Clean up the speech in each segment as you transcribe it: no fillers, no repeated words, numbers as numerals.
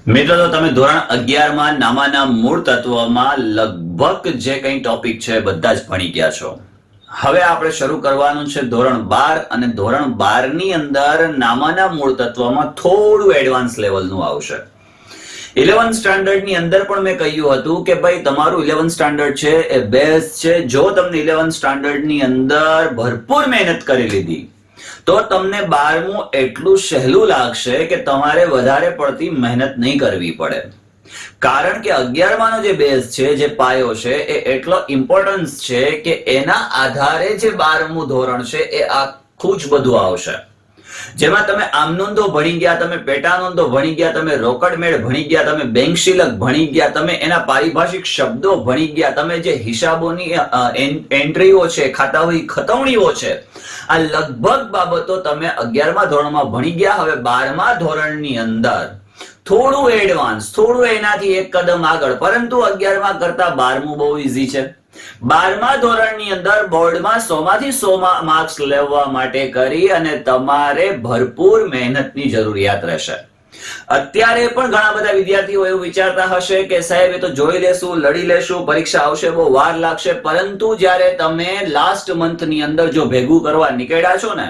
મિત્રો, તો તમે ધોરણ 11 માં નામાના મૂળ તત્વમાં લગભગ જે કંઈ ટોપિક છે બધા જ ભણી ગયા છો. હવે આપણે શરૂ કરવાનું છે ધોરણ 12 અને ધોરણ 12 ની અંદર નામાના મૂળ તત્વમાં થોડું એડવાન્સ લેવલનું આવશે. 11th સ્ટાન્ડર્ડ ની અંદર પણ મેં કહ્યું હતું કે ભાઈ તમારું 11th સ્ટાન્ડર્ડ છે એ બેસ્ટ છે. જો તમને 11th સ્ટાન્ડર્ડ ની અંદર ભરપૂર મહેનત કરી લીધી તો તમને 12મું એટલું સહેલું લાગશે કે તમારે વધારે પડતી મહેનત નહીં કરવી પડે. કારણ કે 11માનો જે બેઝ છે, જે પાયો છે, એ એટલો ઇમ્પોર્ટન્સ છે કે એના આધારે જે 12મું ધોરણ છે એ આખું જ બધું આવશે. જેમાં તમે આમનોંધો ભણી ગયા, તમે પેટાનોંધો ભણી ગયા, તમે રોકડમેળ ભણી ગયા, તમે બેંક શિલક ભણી ગયા, તમે એના પારિભાષિક શબ્દો ભણી ગયા, તમે જે હિસાબોની એન્ટ્રીઓ છે, ખાતાઓની ખતવણીઓ છે, આ લગભગ બાબતો તમે 11મા ધોરણમાં ભણી ગયા. હવે 12મા ધોરણની અંદર થોડું એડવાન્સ, થોડું એનાથી એક કદમ આગળ, પરંતુ 11મા કરતા 12મું બહુ ઈઝી છે. 12મા ધોરણની અંદર બોર્ડમાં 100 માંથી 100 માર્ક્સ લેવા માટે કરી અને તમારે ભરપૂર મહેનતની જરૂરિયાત રહેશે. અત્યારે પણ ઘણા બધા વિદ્યાર્થીઓ એવું વિચારતા હશે કે સાહેબ એ તો જોઈ લેશું, લડી લેશું, પરીક્ષા આવશે, બહુ વાર લાગશે. પરંતુ જ્યારે તમે લાસ્ટ મંથની અંદર જો ભેગું કરવા નીકળ્યા છો ને,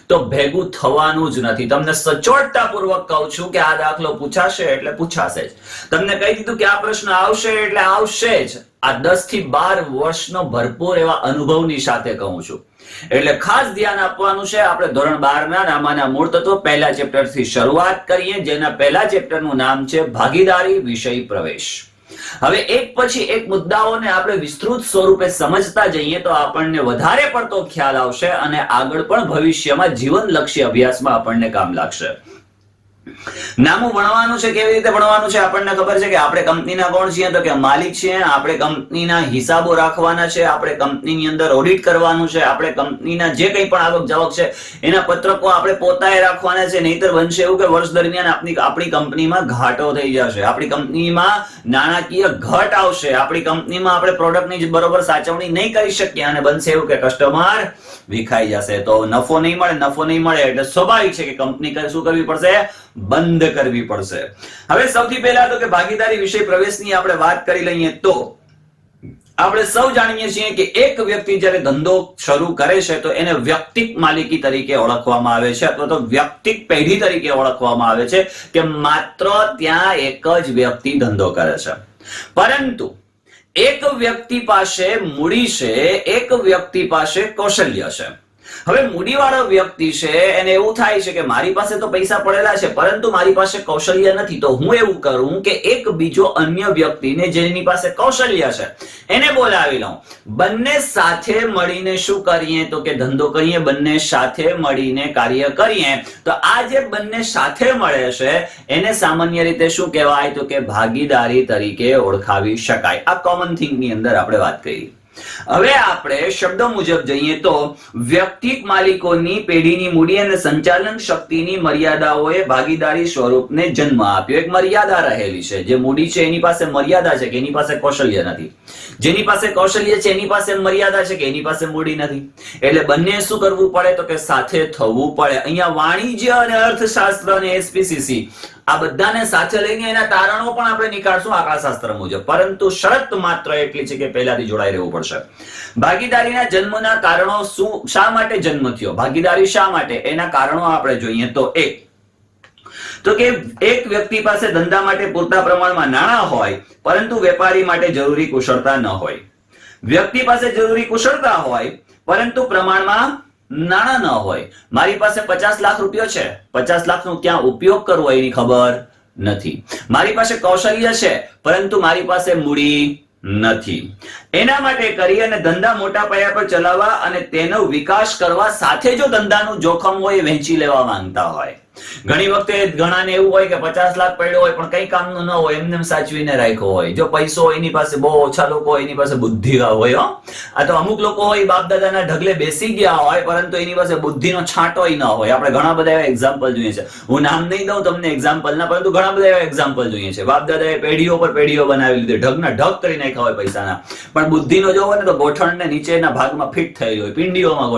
તો ભેગું થવાનું જ નથી. તમને સચોટતાપૂર્વક કહું છું કે આ દાખલો પૂછાશે એટલે પૂછાશે જ. તમને કહી દીધું કે આ પ્રશ્ન આવશે એટલે આવશે જ. આ 10 થી 12 વર્ષનો ભરપૂર એવા અનુભવની સાથે કહું છું. એટલે ખાસ ધ્યાન આપવાનું છે. આપણે ધોરણ 12 ના નામાના મૂળ તત્વો પહેલા ચેપ્ટર થી શરૂઆત કરીએ, જેના પહેલા ચેપ્ટરનું નામ છે ભાગીદારી વિષય પ્રવેશ. હવે એક પછી એક મુદ્દાઓને આપણે વિસ્તૃત સ્વરૂપે સમજતા જઈએ તો આપણને વધારે પડતો ખ્યાલ આવશે અને આગળ પણ ભવિષ્યમાં જીવનલક્ષી અભ્યાસમાં આપણને કામ લાગશે. નામું ભણવાનું છે, કેવી રીતે ભણવાનું છે? આપણને ખબર છે કે આપણે કંપનીના કોણ છીએ, તો કે માલિક છીએ. આપણે કંપનીના હિસાબો રાખવાના છે, આપણે કંપનીની અંદર ઓડિટ કરવાનું છે, આપણે કંપનીના જે કંઈ પણ આવક જાવક છે એના પત્રકો આપણે પોતાએ રાખવાના છે. નહીતર બનશે એવું કે વર્ષ દરમિયાન આપણી કંપનીમાં ઘાટો થઈ જશે, આપણી કંપનીમાં નાણાકીય ઘટ આવશે, આપણી કંપનીમાં આપણે પ્રોડક્ટની બરોબર સાચવણી નહીં કરી શકીએ અને બનશે એવું કે કસ્ટમર વિખાઈ જશે. તો નફો નહીં મળે એટલે સ્વાભાવિક છે કે કંપની શું કરવી પડશે? બંધ કરવી પડશે. હવે સૌથી પહેલા તો કે ભાગીદારી વિષય પ્રવેશની આપણે વાત કરી લઈએ તો આપણે સૌ જાણીએ છીએ કે એક વ્યક્તિ જ્યારે ધંધો શરૂ કરે છે તો એને વ્યક્તિક માલિકી તરીકે ઓળખવામાં આવે છે, અથવા તો વ્યક્તિક પેઢી તરીકે ઓળખવામાં આવે છે કે માત્ર ત્યાં એક જ વ્યક્તિ ધંધો કરે છે. પરંતુ એક વ્યક્તિ પાસે મૂડી છે, એક વ્યક્તિ પાસે કૌશલ્ય છે. હવે મૂડીવાળો વ્યક્તિ છે એને એવું થાય છે કે મારી પાસે તો પૈસા પડેલા છે પરંતુ મારી પાસે કૌશલ્ય નથી, તો હું એવું કરું કે એક બીજો અન્ય વ્યક્તિને જેની પાસે કૌશલ્ય છે એને બોલાવી લઉં. બંને સાથે મળીને શું કરીએ તો કે ધંધો કરીએ, બંને સાથે મળીને કાર્ય કરીએ. તો આ જે બંને સાથે મળે છે એને સામાન્ય રીતે શું કહેવાય તો કે ભાગીદારી તરીકે ઓળખાવી શકાય. આ કોમન થિંગ ની અંદર આપણે વાત કરી. હવે આપણે શબ્દો મુજબ જઈએ તો વ્યક્તિક માલિકોની પેઢીની મૂડી અને સંચાલન શક્તિની મર્યાદાઓએ ભાગીદારી સ્વરૂપને જન્મ આપ્યો. એક મર્યાદા રહેલી છે. જે મૂડી છે એની પાસે મર્યાદા છે કે એની પાસે કૌશલ્ય નથી, જેની પાસે કૌશલ્ય છે એની પાસે મર્યાદા છે કે એની પાસે મૂડી નથી. એટલે બંને શું કરવું પડે તો કે સાથે થવું પડે. અહીંયા વાણિજ્ય અને અર્થશાસ્ત્ર અને એસપીસીસી આ બધાને સાથે લઈને એના તારણો પણ આપણે નીકાળશું આંકડાશાસ્ત્ર મુજબ. પરંતુ શરત માત્ર એટલી છે કે પહેલાથી જોડાઈ રહેવું પડશે. ભાગીદારીના જન્મના કારણો શું, શા માટે જન્મ થયો, ભાગીદારી શા માટે, એના કારણો આપણે જોઈએ તો કે એક વ્યક્તિ પાસે ધંધા માટે પૂરતા પ્રમાણમાં નાણાં હોય પરંતુ વેપારી માટે જરૂરી કુશળતા ન હોય. વ્યક્તિ પાસે જરૂરી કુશળતા હોય પરંતુ પ્રમાણમાં નાણાં ન હોય. મારી પાસે 50 લાખ રૂપિયા છે, 50 લાખનો ક્યાં ઉપયોગ કરવો એની ખબર નથી. મારી પાસે કૌશલ્ય છે પરંતુ મારી પાસે મૂડી નથી. એના માટે કરી અને ધંધા મોટા પાયા પર ચલાવવા અને તેનો વિકાસ કરવા સાથે જો ધંધાનું જોખમ હોય વહેંચી લેવા માંગતા હોય. ઘણી વખતે ઘણાને એવું હોય કે 50 લાખ પડ્યો હોય પણ કઈ કામનું ન હોય, એમને સાચવીને રાખ્યો હોય. જો પૈસો હોય એની પાસે, બહુ ઓછા લોકો હોય એની પાસે બુદ્ધિ હોય. આ તો અમુક લોકો હોય બાપ દાદાના ઢગલે બેસી ગયા હોય પરંતુ એની પાસે બુદ્ધિનો છાંટોય ન હોય. આપણે ઘણા બધા એવા એક્ઝામ્પલ જોઈએ છે. હું નામ નહીં દઉં તમને એક્ઝામ્પલના, પરંતુ ઘણા બધા એવા એક્ઝામ્પલ જોઈએ છે. બાપ દાદાએ પેઢીઓ પર પેઢીઓ બનાવી લીધી, ઢગના ઢગ કરી નાખ્યા હોય પૈસાના, પણ બુદ્ધિનો જો હોય ને તો ગોઠણને નીચેના ભાગમાં ફિટ થયેલી હોય, પિંડીઓમાં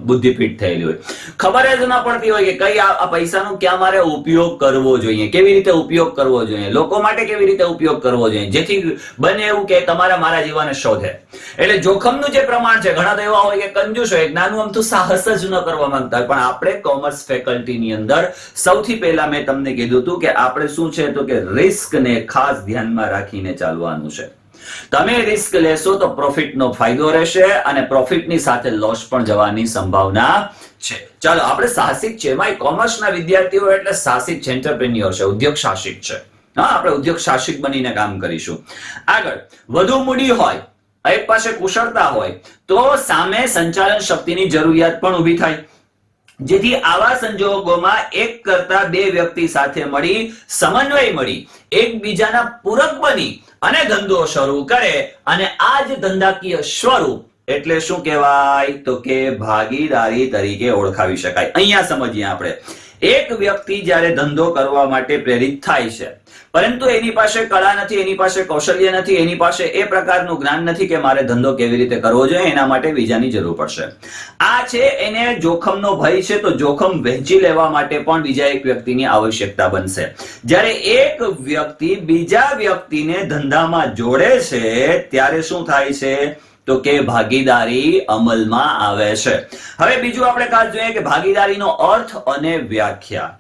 બુદ્ધિ ફિટ થયેલી હોય. ખબર જ ન પડતી હોય કે કઈ આ પૈસાનો પૈસાનો ક્યાં મારે ઉપયોગ કરવો જોઈએ, કેવી રીતે ઉપયોગ કરવો જોઈએ, લોકો માટે કેવી રીતે ઉપયોગ કરવો જોઈએ, જેથી બને એવું કે તમારા મારા જીવનને શોધે. એટલે જોખમનું જે પ્રમાણ છે, ઘણા તો એવા હોય કે કંજૂસ હોય, નાનું આમતું સાહસ જ ન કરવા માંગતા હોય, પણ આપણે કોમર્સ ફેકલ્ટીની અંદર સૌથી પહેલા મેં તમને કીધું હતું કે આપણે શું છે તો કે રિસ્કને ખાસ ધ્યાનમાં રાખીને ચાલવાનું છે. તમે રિસ્ક લેશો તો પ્રોફિટનો ફાયદો રહેશે અને પ્રોફિટની સાથે લોસ પણ જવાની સંભાવના છે. ચાલો આપણે સાહસિક છે, એમાં કોમર્સના વિદ્યાર્થીઓ એટલે સાહસિક છે, એન્ટરપ્રેન્યોર છે, ઉદ્યોગ સાહસિક છે. હા, આપણે ઉદ્યોગ સાહસિક બનીને કામ કરીશું. આગળ વધુ મૂડી હોય, એક પાસે કુશળતા હોય તો સામે સંચાલન શક્તિની જરૂરિયાત પણ ઊભી થાય, જેથી આવા સંજોગોમાં એક કરતા બે વ્યક્તિ સાથે મળી સમન્વય મળી એકબીજાના પૂરક બની અને ધંધો શરૂ કરે, અને આ જ ધંધાકીય સ્વરૂપ એટલે શું કહેવાય તો કે ભાગીદારી તરીકે ઓળખાવી શકાય. અહીંયા સમજીએ આપણે, એક વ્યક્તિ જ્યારે ધંધો કરવા માટે પ્રેરિત થાય છે, પરંતુ એની પાસે કળા નથી, એની પાસે કૌશલ્ય નથી, એની પાસે એ પ્રકારનું જ્ઞાન નથી કે મારે ધંધો કેવી રીતે કરવો જોઈએ, એના માટે બીજાની જરૂર પડશે. આ છે એને જોખમનો ભય છે, તો જોખમ વહેંચી લેવા માટે પણ બીજા એક વ્યક્તિની આવશ્યકતા બનશે. જ્યારે એક વ્યક્તિ બીજા વ્યક્તિને ધંધામાં જોડે છે ત્યારે શું થાય છે તો કે ભાગીદારી અમલમાં આવે છે. હવે બીજું આપણે ખાસ જોઈએ કે ભાગીદારીનો અર્થ અને વ્યાખ્યા.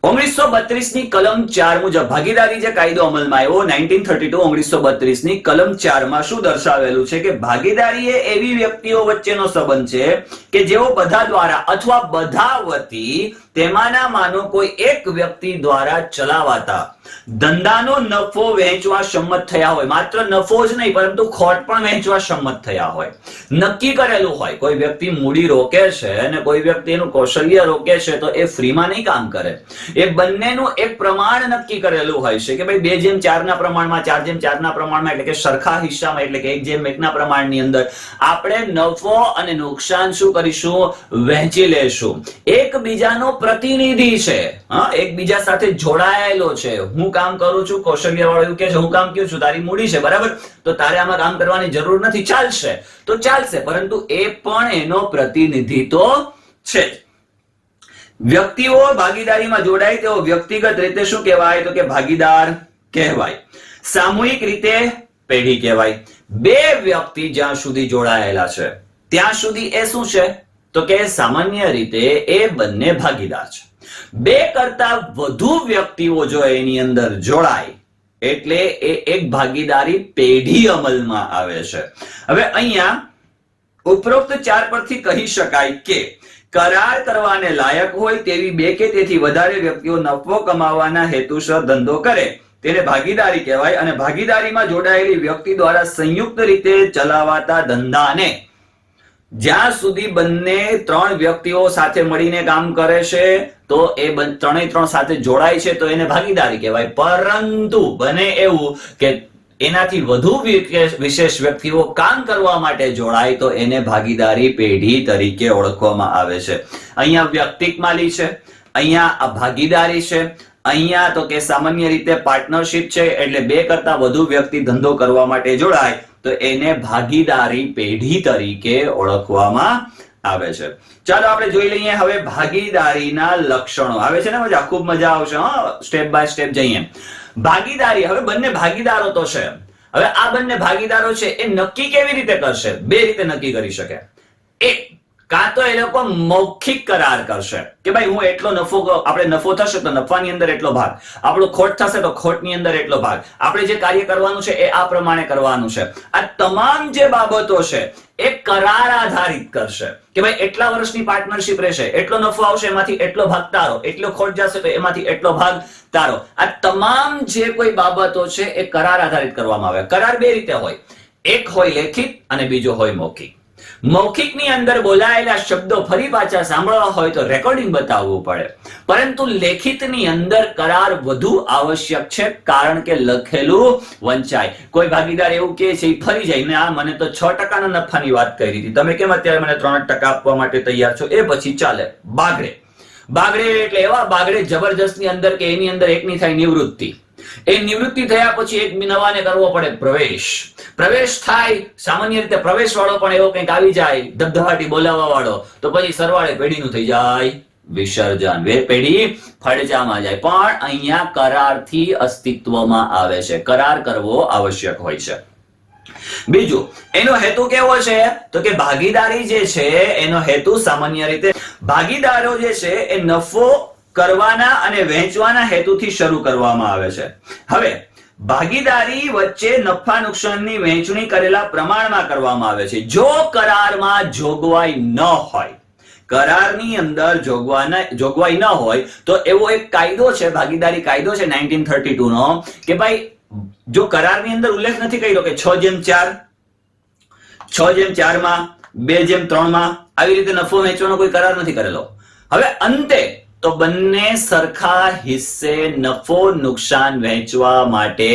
1932 ની કલમ 4 મુજબ ભાગીદારી જે કાયદો અમલમાં આવ્યો 1932 1932 ની કલમ 4 માં શું દર્શાવેલું છે કે ભાગીદારી એ એવી વ્યક્તિઓ વચ્ચેનો સંબંધ છે કે જેઓ બધા દ્વારા અથવા બધા વતી તેમાંના માનો કોઈ એક વ્યક્તિ દ્વારા ચલાવાતા ધંધાનો નફો વહેંચવા સંમત થયા હોય. માત્ર નફો જ નહીં પરંતુ ખોટ પણ વહેંચવા સંમત થયા હોય, નક્કી કરેલું હોય. કોઈ વ્યક્તિ મૂડી રોકે છે અને કોઈ વ્યક્તિ એનું કૌશલ્ય રોકે છે તો એ ફ્રીમાં નહીં કામ કરે, એ બંનેનું એક પ્રમાણ નક્કી કરેલું હોય છે કે ભાઈ 2:4 ના પ્રમાણમાં, 4:4 ના પ્રમાણમાં, એટલે કે સરખા હિસ્સામાં, એટલે કે 1:1 ના પ્રમાણની અંદર આપણે નફો અને નુકસાન શું કરીશું, વહેંચી લેશું. એકબીજાનો પ્રતિનિધિ છે, હા, એકબીજા સાથે જોડાયેલો છે. હું કામ કરું છું, કૌશલ્ય વાળો એવું કહે છે હું કામ કરું છું, તારી મૂડી છે, બરાબર, તો તારે આમાં કામ કરવાની જરૂર નથી, ચાલશે તો ચાલશે, પરંતુ એ પણ એનો પ્રતિનિધિ તો છે. વ્યક્તિઓ ભાગીદારીમાં જોડાય તેઓ વ્યક્તિગત રીતે શું કહેવાય તો કે ભાગીદાર કહેવાય. સામૂહિક રીતે પેઢી કહેવાય. બે વ્યક્તિ જ્યાં સુધી જોડાયેલા છે ત્યાં સુધી એ શું છે તો કે સામાન્ય રીતે એ બંને ભાગીદાર છે. બે કરતા વધુ વ્યક્તિઓ જો એની અંદર જોડાય એટલે એ એક ભાગીદારી પેઢી અમલમાં આવે છે. હવે અહીંયા ઉપરોક્ત 4 પરથી કહી શકાય કે કરાર કરવાને લાયક હોય તેવી બે કે તેથી વધારે વ્યક્તિઓ નફો કમાવાના હેતુસર ધંધો કરે તેને ભાગીદારી કહેવાય, અને ભાગીદારીમાં જોડાયેલી વ્યક્તિ દ્વારા સંયુક્ત રીતે ચલાવાતા ધંધાને જ્યાં સુધી બંને 3 વ્યક્તિઓ સાથે મળીને કામ કરે છે તો એ ત્રણેય સાથે જોડાય છે તો એને ભાગીદારી કહેવાય. પરંતુ બને એવું કે એનાથી વધુ વિશેષ વ્યક્તિઓ કામ કરવા માટે જોડાય તો એને ભાગીદારી પેઢી તરીકે ઓળખવામાં આવે છે. અહીંયા વ્યક્તિક માલી છે, અહીંયા આ ભાગીદારી છે, અહીંયા તો કે સામાન્ય રીતે પાર્ટનરશિપ છે, એટલે બે કરતા વધુ વ્યક્તિ ધંધો કરવા માટે જોડાય તો એને ભાગીદારી પેઢી તરીકે ઓળખવામાં આવે છે. ચાલો આપણે જોઈ લઈએ હવે ભાગીદારીના લક્ષણો. આવે છે ને મજા, ખૂબ મજા આવશે, હા, સ્ટેપ બાય સ્ટેપ જઈએ. ભાગીદારી, હવે બંને ભાગીદારો તો છે, હવે આ બંને ભાગીદારો છે એ નક્કી કેવી રીતે કરશે? બે રીતે નક્કી કરી શકે. એક, કાં તો એ લોકો મૌખિક કરાર કરશે કે ભાઈ હું એટલો નફો, આપણે નફો થશે તો નફાની અંદર એટલો ભાગ, આપણો ખોટ થશે તો ખોટની અંદર એટલો ભાગ, આપણે જે કાર્ય કરવાનું છે એ આ પ્રમાણે કરવાનું છે. આ તમામ જે બાબતો છે એ કરાર આધારિત કરશે કે ભાઈ એટલા વર્ષની પાર્ટનરશિપ રહેશે, એટલો નફો આવશે એમાંથી એટલો ભાગ તારો, એટલો ખોટ જશે તો એમાંથી એટલો ભાગ તારો. આ તમામ જે કોઈ બાબતો છે એ કરાર આધારિત કરવામાં આવે. કરાર બે રીતે હોય, એક હોય લેખિત અને બીજો હોય મૌખિક. મૌખિકની અંદર બોલાયેલા શબ્દો ફરી પાછા સાંભળવા હોય તો રેકોર્ડિંગ બતાવવું પડે, પરંતુ લેખિતની અંદર કરાર વધુ આવશ્યક છે કારણ કે લખેલું વંચાય. કોઈ ભાગીદાર એવું કહે છે ફરી જાય ને આ મને તો 6% ના નફાની વાત કરી હતી, તમે કેમ અત્યારે મને 3% આપવા માટે તૈયાર છો, એ પછી ચાલે. બાગડે, બાગડે એટલે એવા બાગડે જબરજસ્તની અંદર કે એની અંદર એકની થાય નિવૃત્તિ, એ નિવૃત્તિ થયા પછી એક નવાને કરવો પડે પ્રવેશ. પ્રવેશ થાય, સામાન્ય રીતે પ્રવેશ વાળો પણ એવો કંઈક આવી જાય ધબધબાટી બોલાવવા વાળો, તો પછી સરવાળે પેઢીનું થઈ જાય વિસર્જન. પેઢી ફડચામાં જાય, પણ અહીંયા કરારથી અસ્તિત્વમાં આવે છે. કરાર કરવો આવશ્યક હોય છે. બીજું, એનો હેતુ કેવો છે? તો કે ભાગીદારી જે છે એનો હેતુ સામાન્ય રીતે ભાગીદારો જે છે એ નફો કરવાના અને વહેંચવાના હેતુથી શરૂ કરવામાં આવે છે. હવે ભાગીદારી વચ્ચે નફા નુકસાનની વહેંચણી કરેલા પ્રમાણમાં કરવામાં આવે છે. જો કરારમાં જોગવાઈ ન હોય, કરારની અંદર જોગવાઈ ન હોય, તો એવો એક કાયદો છે, ભાગીદારી કાયદો છે 1932 નો, કે ભાઈ જો કરારની અંદર ઉલ્લેખ નથી કર્યો કે 6:4, 6:4 માં, 2:3 માં આવી રીતે નફો વહેંચવાનો કોઈ કરાર નથી કરેલો. હવે અંતે તો બંને સરખા હિસ્સે નફો નુકસાન વહેંચવા માટે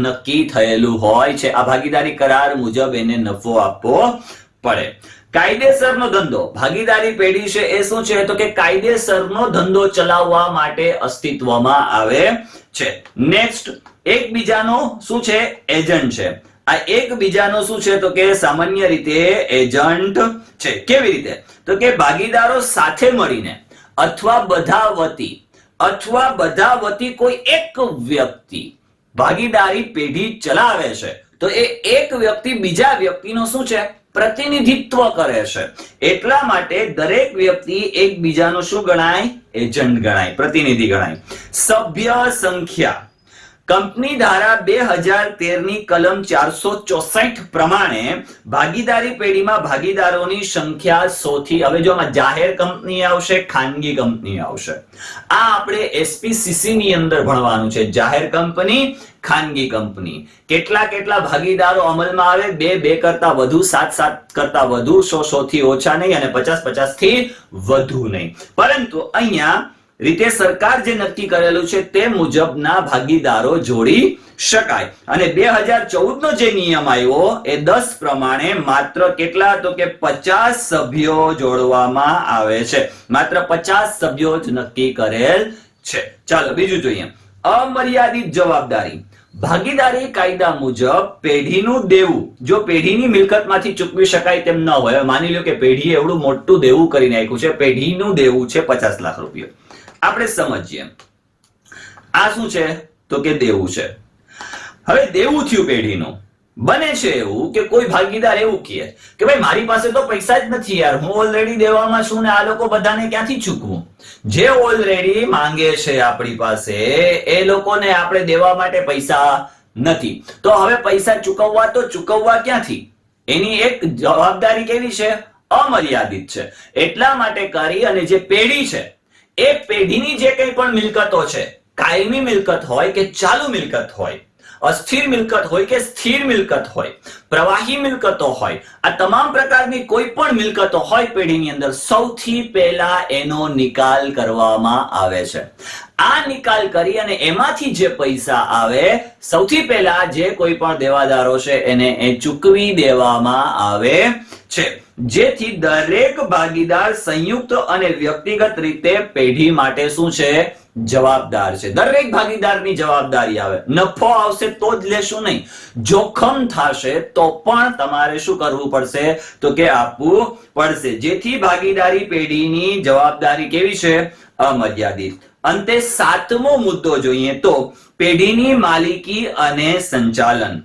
નક્કી થયેલું હોય છે. આ ભાગીદારી કરાર મુજબ એને નફો આપવો પડે. કાયદેસરનો ધંધો, ભાગીદારી પેઢી છે એ શું છે? તો કે કાયદેસરનો ધંધો ચલાવવા માટે અસ્તિત્વમાં આવે છે. નેક્સ્ટ, એકબીજાનો શું છે? એજન્ટ છે. આ એકબીજાનો શું છે? તો કે સામાન્ય રીતે એજન્ટ છે. કેવી રીતે? તો કે ભાગીદારો સાથે મળીને અથવા બધા વતી કોઈ એક વ્યક્તિ ભાગીદારી પેઢી ચલાવે છે, તો એ એક વ્યક્તિ બીજા વ્યક્તિનો શું છે? પ્રતિનિધિત્વ કરે છે. એટલા માટે દરેક વ્યક્તિ એકબીજાનો શું ગણાય? એજન્ટ ગણાય, પ્રતિનિધિ ગણાય. સભ્ય સંખ્યા, કંપની ધારા 2013 ની કલમ 464 પ્રમાણે ભાગીદારી પેઢીમાં ભાગીદારોની સંખ્યા 100 થી, હવે જો આમાં જાહેર કંપની આવશે, ખાનગી કંપની આવશે. આ આપણે એસપીસીસી ની અંદર ભણવાનું છે. જાહેર કંપની, ખાનગી કંપની, કેટલા ભાગીદારો અમલમાં આવે? 2 કરતા વધુ, 7 કરતા વધુ, 100 થી ઓછા નહીં, અને 50 થી વધુ નહીં. પરંતુ અહીંયા રીતે સરકાર જે નક્કી કરેલું છે તે મુજબના ભાગીદારો જોડી શકાય. અને 2014 નો જે નિયમ આવ્યો એ 10 પ્રમાણે માત્ર કેટલા? તો કે 50 સભ્યો જોડવામાં આવે છે. માત્ર 50 સભ્યો જ નક્કી કરેલ છે. ચાલો બીજું જોઈએ. અમર્યાદિત જવાબદારી. ભાગીદારી કાયદા મુજબ પેઢીનું દેવું જો પેઢીની મિલકતમાંથી ચૂકવી શકાય તેમ ન હોય, માની લો કે પેઢીએ એવડું મોટું દેવું કરી નાખ્યું છે, પેઢીનું દેવું છે 50 લાખ રૂપિયા. આપણે સમજીએ આ શું છે? તો કે દેવું છે. હવે દેવું થયું પેઢીનું. બને છે એવું કે કોઈ ભાગીદાર એવું કહે કે ભાઈ મારી પાસે તો પૈસા જ નથી યાર, હું ઓલરેડી દેવામાં છું ને આ લોકો બધાને ક્યાંથી ચૂકવું? જે ઓલરેડી માંગે છે આપણી પાસે એ લોકોને આપણે દેવા માટે પૈસા નથી, તો હવે પૈસા ચૂકવવા તો ચૂકવવા ક્યાંથી? એની એક જવાબદારી કેવી છે? અમર્યાદિત છે. એટલા માટે કરી અને જે પેઢી છે એ પેઢીની જે કંઈ પણ મિલકતો છે, કાયમી મિલકત હોય કે ચાલુ મિલકત હોય, અસ્થિર મિલકત હોય કે સ્થિર મિલકત હોય, પ્રવાહી મિલકતો હોય, આ તમામ પ્રકારની કોઈ પણ મિલકતો હોય પેઢીની અંદર, સૌથી પહેલા એનો નિકાલ કરવામાં આવે છે. આ નિકાલ કરી અને એમાંથી જે પૈસા આવે સૌથી પહેલા જે કોઈ પણ દેવાદારો છે એને એ ચૂકવી દેવામાં આવે છે, જેથી દરેક ભાગીદાર સંયુક્ત અને વ્યક્તિગત રીતે પેઢી માટે શું છે? જવાબદાર છે. દરેક ભાગીદારની જવાબદારી આવે. નફો આવશે તો જ લેશું નહીં, જોખમ થશે તો પણ તમારે શું કરવું પડશે? તો કે આપવું પડશે. જેથી ભાગીદારી પેઢીની જવાબદારી કેવી છે? અમર્યાદિત. અંતે 7મો મુદ્દો જોઈએ તો પેઢીની માલિકી અને સંચાલન.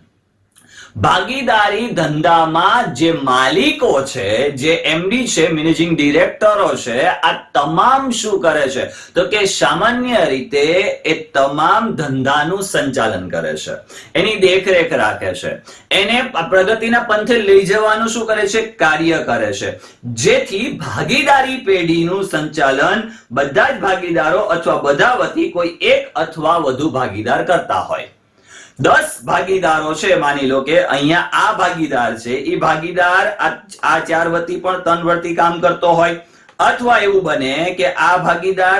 ભાગીદારી ધંધામાં જે માલિકો છે, જે એમડી છે, મેનેજિંગ ડિરેક્ટરો છે, આ તમામ શું કરે છે? તો કે સામાન્ય રીતે એ તમામ ધંધાનું સંચાલન કરે છે, એની દેખરેખ રાખે છે, એને પ્રગતિના પંથે લઈ જવાનું શું કરે છે? કાર્ય કરે છે. જેથી ભાગીદારી પેઢીનું સંચાલન બધા જ ભાગીદારો અથવા બધા વતી કોઈ એક અથવા વધુ ભાગીદાર કરતા હોય. 10 ભાગીદારો છે, માની લો કે અહીંયા આ ભાગીદાર છે, એ ભાગીદાર આ 4 વતી પણ 3 વતી કામ કરતો હોય, અથવા એવું બને કે આ ભાગીદાર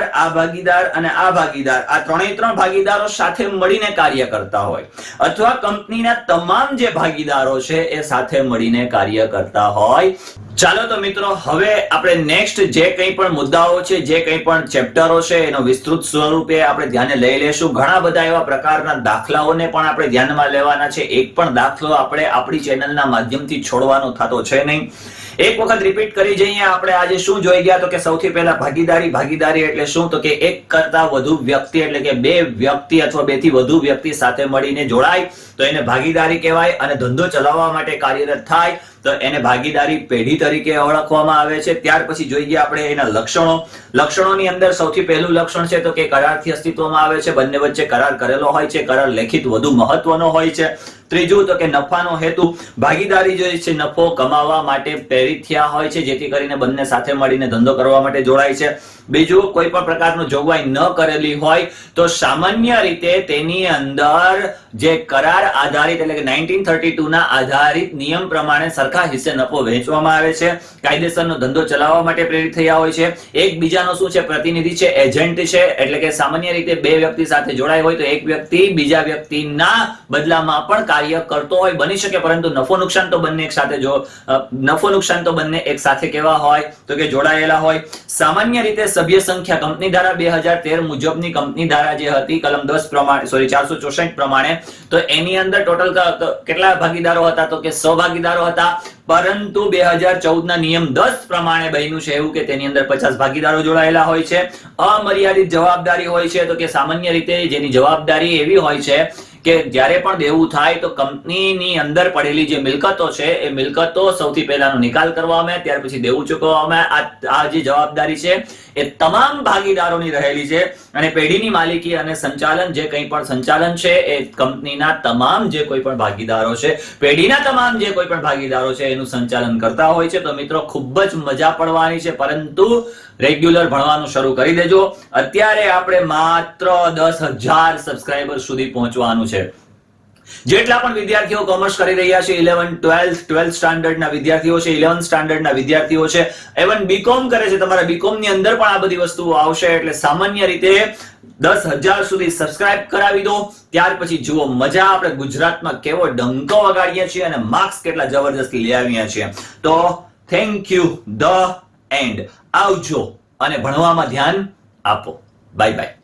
અને આ ભાગીદાર, આ ત્રણે ભાગીદારો સાથે મળીને કાર્ય કરતા હોય, અથવા કંપનીના તમામ જે ભાગીદારો છે એ સાથે મળીને કાર્ય કરતા હોય. ચાલો તો મિત્રો, હવે આપણે નેક્સ્ટ જે કંઈ પણ મુદ્દાઓ છે, જે કંઈ પણ ચેપ્ટરો છે એનો વિસ્તૃત સ્વરૂપે આપણે ધ્યાને લઈ લેશું. ઘણા બધા એવા પ્રકારના દાખલાઓને પણ આપણે ધ્યાનમાં લેવાના છે. એક પણ દાખલો આપણે આપણી ચેનલના માધ્યમથી છોડવાનો થતો છે નહીં. એક વખત રિપીટ કરી જઈએ. આપણે આજે શું જોઈ ગયા તો કે સૌથી પહેલા ભાગીદારી એટલે શું તો કે એક કરતા વધુ વ્યક્તિ એટલે કે બે વ્યક્તિ અથવા બે થી વધુ વ્યક્તિ સાથે મળીને જોડાય તો એને ભાગીદારી કહેવાય, અને ધંધો ચલાવવા માટે કાર્યરત થાય તો એને ભાગીદારી પેઢી તરીકે ઓળખવામાં આવે છે. ત્યાર પછી જોઈ ગયા આપણે એના લક્ષણોની અંદર સૌથી પહેલું લક્ષણ છે તો કે કરારથી અસ્તિત્વમાં આવે છે, બંને વચ્ચે કરાર કરેલો હોય છે, કરાર લેખિત વધુ મહત્વનો હોય છે. ત્રીજું તો કે નફાનો હેતુ, ભાગીદારી જે છે નફો કમાવા માટે પ્રેરિત થયા હોય છે, જેથી કરીને બંને સાથે મળીને ધંધો કરવા માટે જોડાય છે. બીજું, કોઈ પણ પ્રકારનું જોગવાઈ ન કરેલી હોય તો સામાન્ય રીતે તેની અંદર જે કરાર આધારિત એટલે કે 1932 ના આધારિત નિયમ પ્રમાણે સરખા હિસ્સે નફો વહેંચવામાં આવે છે. કાયદેસરનો ધંધો ચલાવવા માટે પ્રેરિત થયા હોય છે. એકબીજાનો શું છે, પ્રતિનિધિ છે, એજન્ટ છે, એટલે કે સામાન્ય રીતે બે વ્યક્તિ સાથે જોડાય હોય તો એક વ્યક્તિ બીજા વ્યક્તિના બદલામાં પણ કાર્ય કરતો હોય, બની શકે, પરંતુ નફો નુકસાન તો બંને એક સાથે કેવા હોય તો કે જોડાયેલા હોય. સામાન્ય રીતે સભ્ય સંખ્યા કંપની ધારા 2013 મુજબની કંપની ધારા જે હતી કલમ 10 પ્રમાણે 464 પ્રમાણે, તો એની અંદર ટોટલ કેટલા ભાગીદારો હતા તો કે 100 ભાગીદારો હતા. પરંતુ 2014 ના નિયમ 10 પ્રમાણે બન્યું છે એવું કે તેની અંદર 50 ભાગીદારો જોડાયેલા હોય છે. અમર્યાદિત જવાબદારી હોય છે તો કે સામાન્ય રીતે જેની જવાબદારી એવી હોય છે કે જ્યારે પણ દેવું થાય તો કંપનીની અંદર પડેલી જે મિલકતો છે એ મિલકતો સૌથી પહેલાનો નિકાલ કરવામાં આવે, ત્યાર પછી દેવું ચૂકવવામાં આવે. આ જે જવાબદારી છે એ તમામ ભાગીદારોની રહેલી છે, અને પેઢીની માલિકી અને સંચાલન જે કંઈ પણ સંચાલન છે એ કંપનીના તમામ જે કોઈ પણ ભાગીદારો છે, પેઢીના તમામ જે કોઈ પણ ભાગીદારો છે એનું સંચાલન કરતા હોય છે. તો મિત્રો ખૂબ જ મજા પડવાની છે, પરંતુ રેગ્યુલર ભણવાનું શરૂ કરી દેજો. અત્યારે આપણે માત્ર 10,000 સબસ્ક્રાઇબર સુધી પહોંચવાનું છે. જેટલા પણ વિદ્યાર્થીઓ કોમર્સ કરી રહ્યા છે, 12th સ્ટાન્ડર્ડના વિદ્યાર્થીઓ છે, 11th સ્ટાન્ડર્ડના વિદ્યાર્થીઓ છે, even બીકોમ કરે છે, તમારા બીકોમ ની અંદર પણ આ બધી વસ્તુઓ આવશે. એટલે સામાન્ય રીતે 10,000 સુધી સબસ્ક્રાઇબ કરાવી દો. ત્યાર પછી જુઓ મજા, આપણે ગુજરાતમાં કેવો ડંકો વગાડીએ છીએ અને માર્ક્સ કેટલા જબરજસ્તી લઈ આવ્યા છીએ. તો થેન્ક યુ ધ એન્ડ. આવજો અને ભણવામાં ધ્યાન આપો. Bye bye.